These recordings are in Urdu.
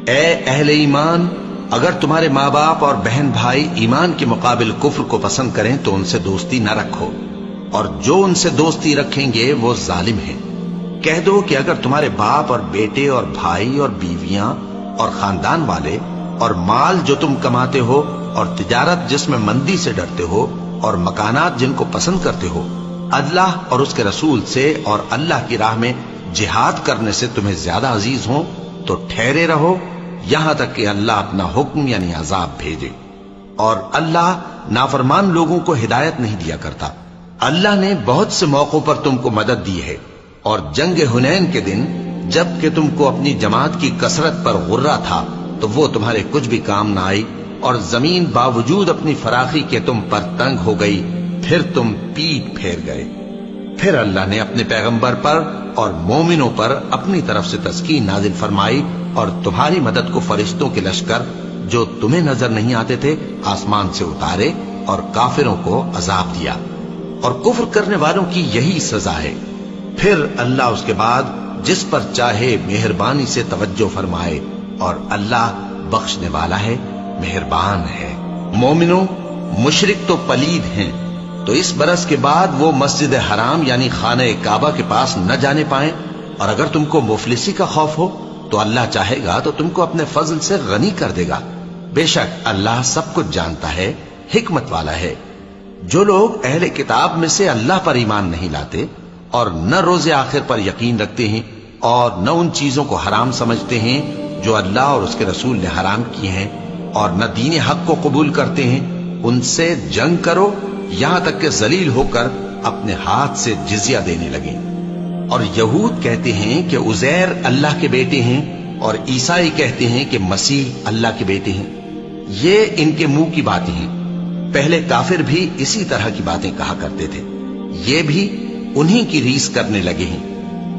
اے اہل ایمان، اگر تمہارے ماں باپ اور بہن بھائی ایمان کے مقابل کفر کو پسند کریں تو ان سے دوستی نہ رکھو، اور جو ان سے دوستی رکھیں گے وہ ظالم ہیں۔ کہہ دو کہ اگر تمہارے باپ اور بیٹے اور بھائی اور بیویاں اور خاندان والے اور مال جو تم کماتے ہو اور تجارت جس میں مندی سے ڈرتے ہو اور مکانات جن کو پسند کرتے ہو اللہ اور اس کے رسول سے اور اللہ کی راہ میں جہاد کرنے سے تمہیں زیادہ عزیز ہوں تو ٹھہرے رہو یہاں تک کہ اللہ اپنا حکم یعنی عذاب بھیجے، اور اللہ نافرمان لوگوں کو ہدایت نہیں دیا کرتا۔ اللہ نے بہت سے موقعوں پر تم کو مدد دی ہے، اور جنگ حنین کے دن جب کہ تم کو اپنی جماعت کی کثرت پر غرہ تھا تو وہ تمہارے کچھ بھی کام نہ آئی، اور زمین باوجود اپنی فراخی کے تم پر تنگ ہو گئی، پھر تم پیٹ پھیر گئے۔ پھر اللہ نے اپنے پیغمبر پر اور مومنوں پر اپنی طرف سے تسکین نازل فرمائی، اور تمہاری مدد کو فرشتوں کے لشکر جو تمہیں نظر نہیں آتے تھے آسمان سے اتارے، اور کافروں کو عذاب دیا، اور کفر کرنے والوں کی یہی سزا ہے۔ پھر اللہ اس کے بعد جس پر چاہے مہربانی سے توجہ فرمائے، اور اللہ بخشنے والا ہے، مہربان ہے۔ مومنوں، مشرک تو پلید ہیں، تو اس برس کے بعد وہ مسجد حرام یعنی خانہ کعبہ کے پاس نہ جانے پائیں، اور اگر تم کو مفلسی کا خوف ہو تو اللہ چاہے گا تو تم کو اپنے فضل سے غنی کر دے گا، بے شک اللہ سب کچھ جانتا ہے، حکمت والا ہے۔ جو لوگ اہل کتاب میں سے اللہ پر ایمان نہیں لاتے اور نہ روز آخر پر یقین رکھتے ہیں اور نہ ان چیزوں کو حرام سمجھتے ہیں جو اللہ اور اس کے رسول نے حرام کی ہیں، اور نہ دین حق کو قبول کرتے ہیں، ان سے جنگ کرو یہاں تک کہ ذلیل ہو کر اپنے ہاتھ سے جزیہ دینے لگیں۔ اور یہود کہتے ہیں کہ عزیر اللہ کے بیٹے ہیں، اور عیسائی کہتے ہیں کہ مسیح اللہ کے بیٹے ہیں۔ یہ ان کے منہ کی باتیں ہیں، پہلے کافر بھی اسی طرح کی باتیں کہا کرتے تھے، یہ بھی انہی کی ریس کرنے لگے ہیں۔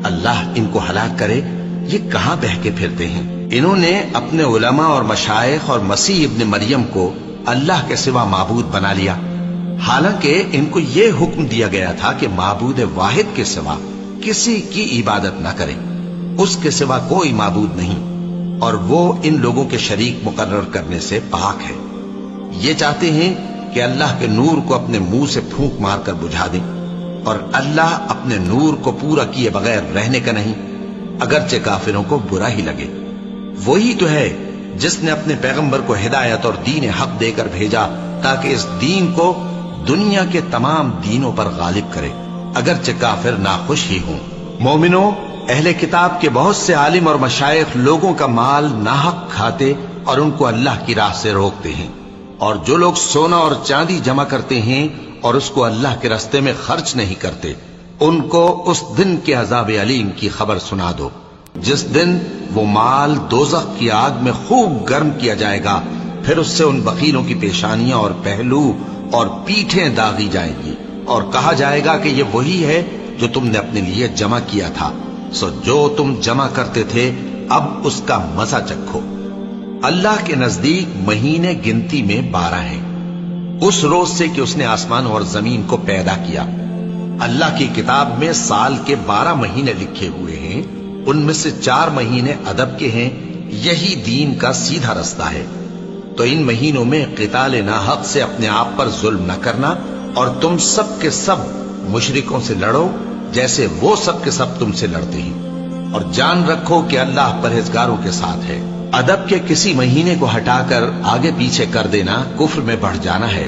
اللہ ان کو ہلاک کرے، یہ کہاں بہہ کے پھرتے ہیں۔ انہوں نے اپنے علماء اور مشائخ اور مسیح ابن مریم کو اللہ کے سوا معبود بنا لیا، حالانکہ ان کو یہ حکم دیا گیا تھا کہ معبود واحد کے سوا کسی کی عبادت نہ کریں، اس کے سوا کوئی معبود نہیں، اور وہ ان لوگوں کے شریک مقرر کرنے سے پاک ہے۔ یہ چاہتے ہیں کہ اللہ کے نور کو اپنے منہ سے پھونک مار کر بجھا دیں، اور اللہ اپنے نور کو پورا کیے بغیر رہنے کا نہیں، اگرچہ کافروں کو برا ہی لگے۔ وہی تو ہے جس نے اپنے پیغمبر کو ہدایت اور دین حق دے کر بھیجا تاکہ اس دین کو دنیا کے تمام دینوں پر غالب کرے، اگرچہ کافر ناخوش ہی ہوں۔ مومنوں، اہل کتاب کے بہت سے عالم اور مشائخ لوگوں کا مال ناحق کھاتے اور ان کو اللہ کی راہ سے روکتے ہیں، اور جو لوگ سونا اور چاندی جمع کرتے ہیں اور اس کو اللہ کے راستے میں خرچ نہیں کرتے، ان کو اس دن کے عذاب علیم کی خبر سنا دو، جس دن وہ مال دوزخ کی آگ میں خوب گرم کیا جائے گا، پھر اس سے ان بخیلوں کی پیشانیاں اور پہلو اور پیٹھیں داغی جائیں گی، اور کہا جائے گا کہ یہ وہی ہے جو تم نے اپنے لیے جمع کیا تھا، سو جو تم جمع کرتے تھے اب اس کا مزہ چکھو۔ اللہ کے نزدیک مہینے گنتی میں 12 ہیں، اس روز سے کہ اس نے آسمان اور زمین کو پیدا کیا۔ اللہ کی کتاب میں سال کے 12 مہینے لکھے ہوئے ہیں، ان میں سے 4 مہینے ادب کے ہیں، یہی دین کا سیدھا رستہ ہے۔ تو ان مہینوں میں قتال ناحق سے اپنے آپ پر ظلم نہ کرنا، اور تم سب کے سب مشرکوں سے لڑو جیسے وہ سب کے سب تم سے لڑتے ہیں، اور جان رکھو کہ اللہ پرہیزگاروں کے ساتھ ہے۔ ادب کے کسی مہینے کو ہٹا کر آگے پیچھے کر دینا کفر میں بڑھ جانا ہے،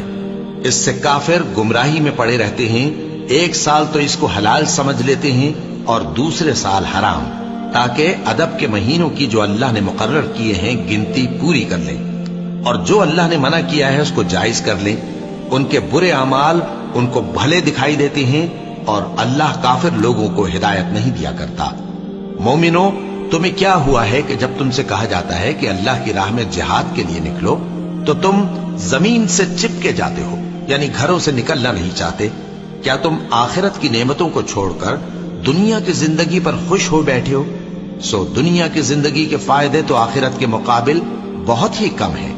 اس سے کافر گمراہی میں پڑے رہتے ہیں۔ ایک سال تو اس کو حلال سمجھ لیتے ہیں اور دوسرے سال حرام، تاکہ ادب کے مہینوں کی جو اللہ نے مقرر کیے ہیں گنتی پوری کر لیں، اور جو اللہ نے منع کیا ہے اس کو جائز کر لیں۔ ان کے برے اعمال ان کو بھلے دکھائی دیتے ہیں، اور اللہ کافر لوگوں کو ہدایت نہیں دیا کرتا۔ مومنوں، تمہیں کیا ہوا ہے کہ جب تم سے کہا جاتا ہے کہ اللہ کی راہ میں جہاد کے لیے نکلو تو تم زمین سے چپکے جاتے ہو، یعنی گھروں سے نکلنا نہیں چاہتے؟ کیا تم آخرت کی نعمتوں کو چھوڑ کر دنیا کی زندگی پر خوش ہو بیٹھے ہو؟ سو دنیا کی زندگی کے فائدے تو آخرت کے مقابل بہت ہی کم ہیں۔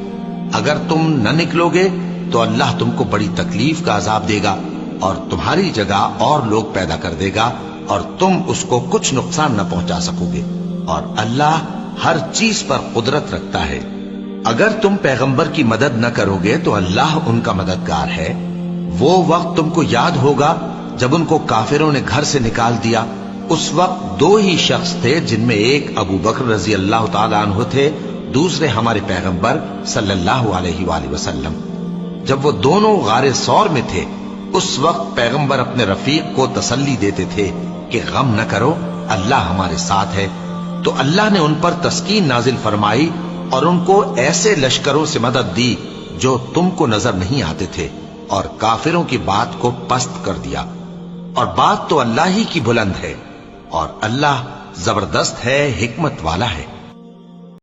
اگر تم نہ نکلو گے تو اللہ تم کو بڑی تکلیف کا عذاب دے گا، اور تمہاری جگہ اور لوگ پیدا کر دے گا، اور تم اس کو کچھ نقصان نہ پہنچا سکو گے، اور اللہ ہر چیز پر قدرت رکھتا ہے۔ اگر تم پیغمبر کی مدد نہ کرو گے تو اللہ ان کا مددگار ہے۔ وہ وقت تم کو یاد ہوگا جب ان کو کافروں نے گھر سے نکال دیا۔ اس وقت دو ہی شخص تھے، جن میں ایک ابو بکر رضی اللہ تعالیٰ عنہ تھے، دوسرے ہمارے پیغمبر صلی اللہ علیہ وآلہ وسلم۔ جب وہ دونوں غار ثور میں تھے، اس وقت پیغمبر اپنے رفیق کو تسلی دیتے تھے کہ غم نہ کرو، اللہ ہمارے ساتھ ہے۔ تو اللہ نے ان پر تسکین نازل فرمائی اور ان کو ایسے لشکروں سے مدد دی جو تم کو نظر نہیں آتے تھے، اور کافروں کی بات کو پست کر دیا۔ اور بات تو اللہ ہی کی بلند ہے، اور اللہ زبردست ہے، حکمت والا ہے۔